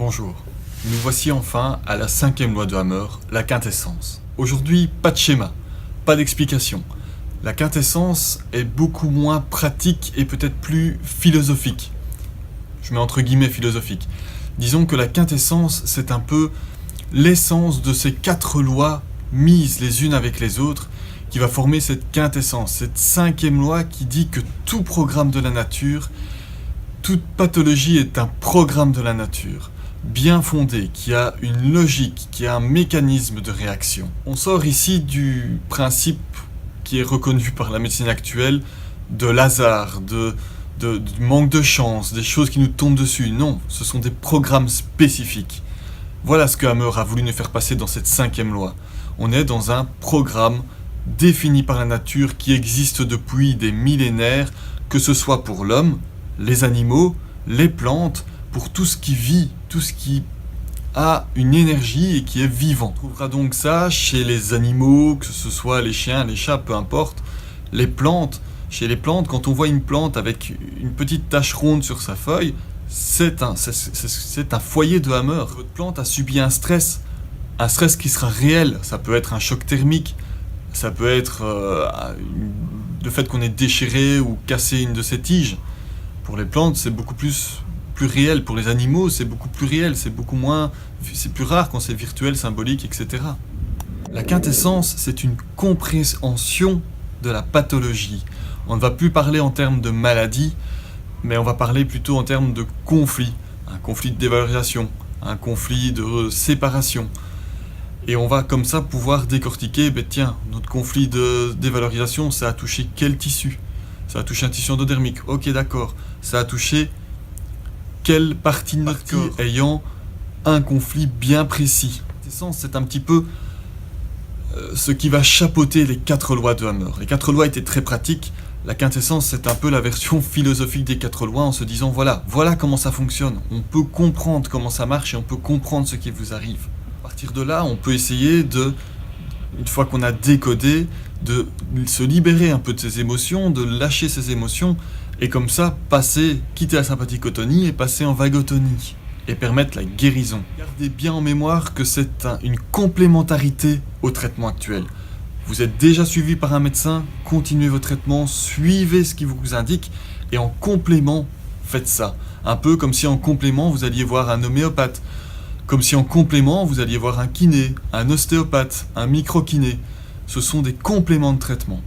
Bonjour, nous voici enfin à la 5e loi de Hammer, la quintessence. Aujourd'hui, pas de schéma, pas d'explication. La quintessence est beaucoup moins pratique et peut-être plus philosophique. Je mets entre guillemets philosophique. Disons que la quintessence, c'est un peu l'essence de ces 4 lois mises les unes avec les autres qui va former cette quintessence, cette 5e loi qui dit que tout programme de la nature, toute pathologie est un programme de la nature, bien fondé, qui a une logique, qui a un mécanisme de réaction. On sort ici du principe qui est reconnu par la médecine actuelle de l'hasard, du manque de chance, des choses qui nous tombent dessus. Non, ce sont des programmes spécifiques. Voilà ce que Hammer a voulu nous faire passer dans cette 5e loi. On est dans un programme défini par la nature qui existe depuis des millénaires, que ce soit pour l'homme, les animaux, les plantes, pour tout ce qui vit, tout ce qui a une énergie et qui est vivant. On trouvera donc ça chez les animaux, que ce soit les chiens, les chats, peu importe. Les plantes, chez les plantes, quand on voit une plante avec une petite tache ronde sur sa feuille, c'est un foyer de Hammer. Votre plante a subi un stress qui sera réel. Ça peut être un choc thermique, ça peut être le fait qu'on ait déchiré ou cassé une de ses tiges. Pour les plantes, c'est beaucoup plus réel. Pour les animaux, c'est beaucoup plus réel. C'est plus rare quand c'est virtuel, symbolique, etc. La quintessence, c'est une compréhension de la pathologie. On ne va plus parler en termes de maladie, mais on va parler plutôt en termes de conflit. Un conflit de dévalorisation, un conflit de séparation. Et on va comme ça pouvoir décortiquer, tiens, notre conflit de dévalorisation, ça a touché quel tissu ? Ça a touché un tissu endodermique, ok d'accord. Ça a touché quelle partie de notre corps ayant un conflit bien précis. C'est un petit peu ce qui va chapeauter les 4 lois de Hammer. Les 4 lois étaient très pratiques. La quintessence, c'est un peu la version philosophique des 4 lois en se disant voilà comment ça fonctionne. On peut comprendre comment ça marche et on peut comprendre ce qui vous arrive. À partir de là, on peut essayer une fois qu'on a décodé, de se libérer un peu de ses émotions, de lâcher ses émotions, et comme ça, quitter la sympathicotonie et passer en vagotonie, et permettre la guérison. Gardez bien en mémoire que c'est une complémentarité au traitement actuel. Vous êtes déjà suivi par un médecin, continuez vos traitements, suivez ce qu'il vous indique, et en complément, faites ça. Un peu comme si en complément, vous alliez voir un homéopathe, comme si en complément, vous alliez voir un kiné, un ostéopathe, un micro-kiné. Ce sont des compléments de traitement.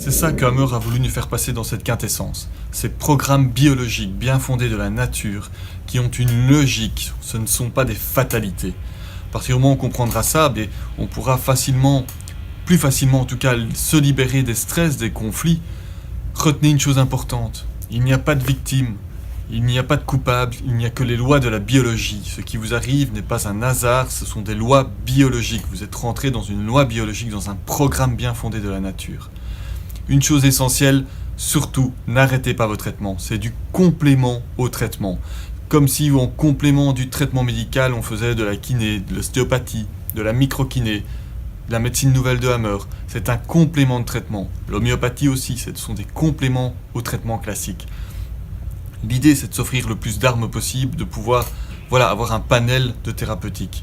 C'est ça que Hammer a voulu nous faire passer dans cette quintessence. Ces programmes biologiques bien fondés de la nature, qui ont une logique, ce ne sont pas des fatalités. À partir du moment où on comprendra ça, on pourra plus facilement en tout cas, se libérer des stress, des conflits. Retenez une chose importante, il n'y a pas de victime, il n'y a pas de coupable, il n'y a que les lois de la biologie. Ce qui vous arrive n'est pas un hasard, ce sont des lois biologiques. Vous êtes rentré dans une loi biologique, dans un programme bien fondé de la nature. Une chose essentielle, surtout, n'arrêtez pas vos traitements. C'est du complément au traitement. Comme si en complément du traitement médical, on faisait de la kiné, de l'ostéopathie, de la microkiné, de la médecine nouvelle de Hammer. C'est un complément de traitement. L'homéopathie aussi, ce sont des compléments au traitement classique. L'idée, c'est de s'offrir le plus d'armes possible, de pouvoir avoir un panel de thérapeutiques.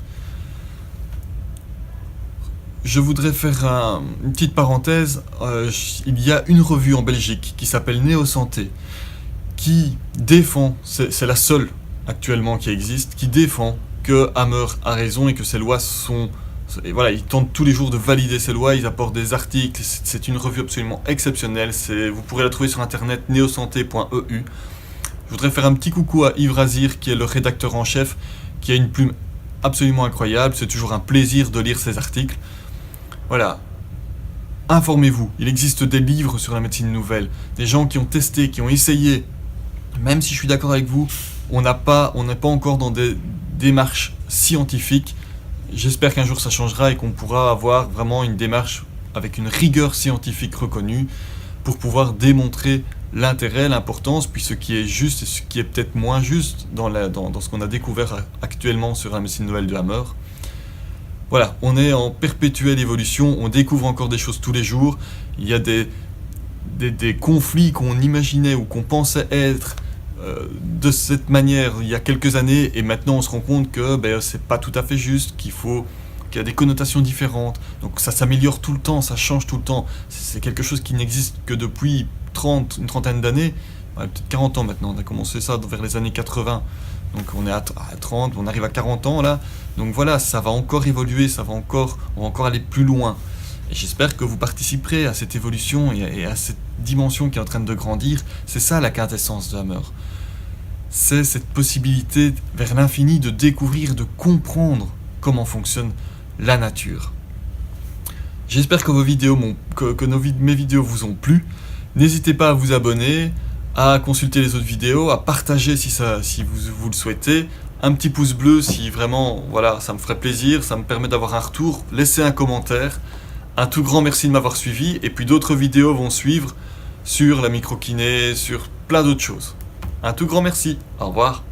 Je voudrais faire une petite parenthèse. Il y a une revue en Belgique qui s'appelle Néo-Santé, qui défend, c'est la seule actuellement qui existe, qui défend que Hammer a raison et que ces lois sont... ils tentent tous les jours de valider ces lois, ils apportent des articles, c'est une revue absolument exceptionnelle. Vous pourrez la trouver sur internet, neosanté.eu. Je voudrais faire un petit coucou à Yves Razir, qui est le rédacteur en chef, qui a une plume absolument incroyable. C'est toujours un plaisir de lire ses articles. Voilà. Informez-vous. Il existe des livres sur la médecine nouvelle. Des gens qui ont testé, qui ont essayé. Même si je suis d'accord avec vous, on n'est pas encore dans des démarches scientifiques. J'espère qu'un jour ça changera et qu'on pourra avoir vraiment une démarche avec une rigueur scientifique reconnue pour pouvoir démontrer l'intérêt, l'importance, puis ce qui est juste et ce qui est peut-être moins juste dans ce qu'on a découvert actuellement sur la médecine nouvelle de Hammer. Voilà, on est en perpétuelle évolution, on découvre encore des choses tous les jours. Il y a des conflits qu'on imaginait ou qu'on pensait être de cette manière il y a quelques années et maintenant on se rend compte que c'est pas tout à fait juste, qu'il y a des connotations différentes. Donc ça s'améliore tout le temps, ça change tout le temps. C'est quelque chose qui n'existe que depuis une trentaine d'années, peut-être 40 ans maintenant. On a commencé ça vers les années 80. Donc on est à 30, on arrive à 40 ans là. Donc voilà, ça va encore évoluer, on va encore aller plus loin. Et j'espère que vous participerez à cette évolution et à cette dimension qui est en train de grandir. C'est ça la quintessence de Hammer. C'est cette possibilité vers l'infini de découvrir, de comprendre comment fonctionne la nature. J'espère que mes vidéos vous ont plu. N'hésitez pas à vous abonner, à consulter les autres vidéos, à partager si vous le souhaitez. Un petit pouce bleu si vraiment, voilà, ça me ferait plaisir, ça me permet d'avoir un retour. Laissez un commentaire. Un tout grand merci de m'avoir suivi. Et puis d'autres vidéos vont suivre sur la microkiné, sur plein d'autres choses. Un tout grand merci. Au revoir.